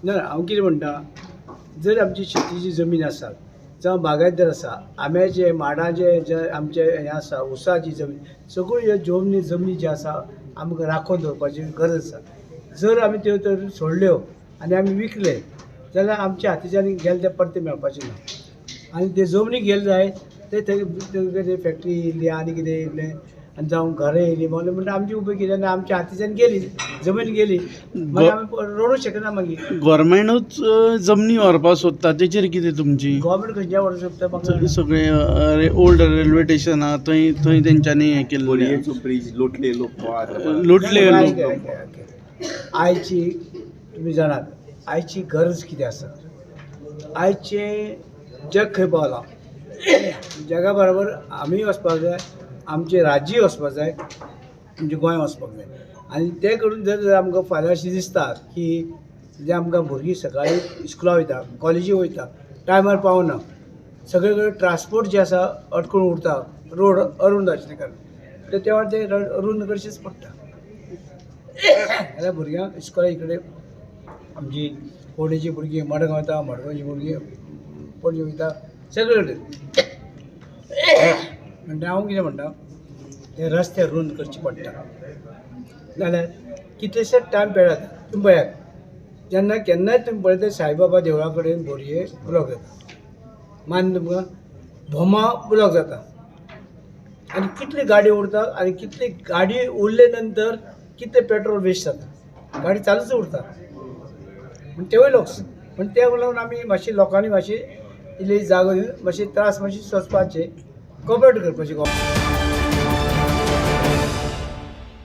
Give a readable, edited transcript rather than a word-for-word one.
ना हांव कितें म्हणटा, जर आमची शेतीची जमीन आसा जावं बागायतदार आसा, आंब्याचे माडाचे जे आमचे हें आसा, उसाची जमीन, सगळ्यो ह्यो जमनी ज्यो आसा आमकां राखून दवरपाची गरज आसा. जर आमी त्यो तर सोडल्यो आनी आमी विकले जाल्यार आमच्या हातीच्यान गेले ते परते मेळपाचे ना. आनी ते जमनी गेले जाय ते थंय फॅक्टरी येयली आनी कितें येयलें आनी जावं घरां येयली म्हणटा आमची उपेग कितें ना, आमच्या हातीच्यान गेली जमीन गेली मागीर आमी रडूंक शकना. मागीर गव्हर्मेंटूच जमनी व्हरपाक सोदता, तेचेर कितें तुमची? गव्हर्मेंट खंयच्या वर्स शकता म्हाका सगळे ओल्ड रेल्वे स्टेशन आहा थंय थंय तेंच्यांनी हें केल्लें, बोरयेचो ब्रिज लोटलेलो लुटले आयची तुमी जाणात आयची गरज कितें आसा. आयचे जग खंय पावलां, जगा बरोबर आमी वचपाक जाय, आमचें राज्य वचपाक जाय, म्हणजे गोंय वचपाक जाय. आनी ते करून जर आमकां फाल्यां अशें दिसता की जे आमकां भुरगीं सकाळीं इस्कुला वयता, कॉलेजी वयता, टायमार पावना, सगळे कडेन ट्रान्सपोर्ट जे आसा अडकून उरता, रोड अरूंद आशिल्ले कारण तर तेव्हा ते अरूंद करचेच पडटा. जाल्यार भुरग्यांक इस्कोला इकडे आमची फोंडेची भुरगीं मडगांव वयता, मडगांवची भुरगीं पणजे वयता, सगळे कडेन. म्हणजे हांव कितें म्हणटा, ते रस्ते रुंद करचे पडटा. जाल्यार कितलेशेच टायम पेडात तुमी पळयात, जेन्ना केन्नाय तुमी पळयता साईबाबा देवळा कडेन बोरये ब्लॉक जाता, मान तुमकां भोमा ब्लॉक जाता. आनी कितली गाडी उरता आनी कितली गाडी उरले नंतर कितले पेट्रोल वेस्ट जाता, गाडी चालूच उरता. पूण तेवूय लोक पूण त्या लागून आमी मातशी लोकांनी मातशी इल्ली जागो दिवन मातशे त्रास मातशे सोंसपाचे, कॉपरेट करपाचे.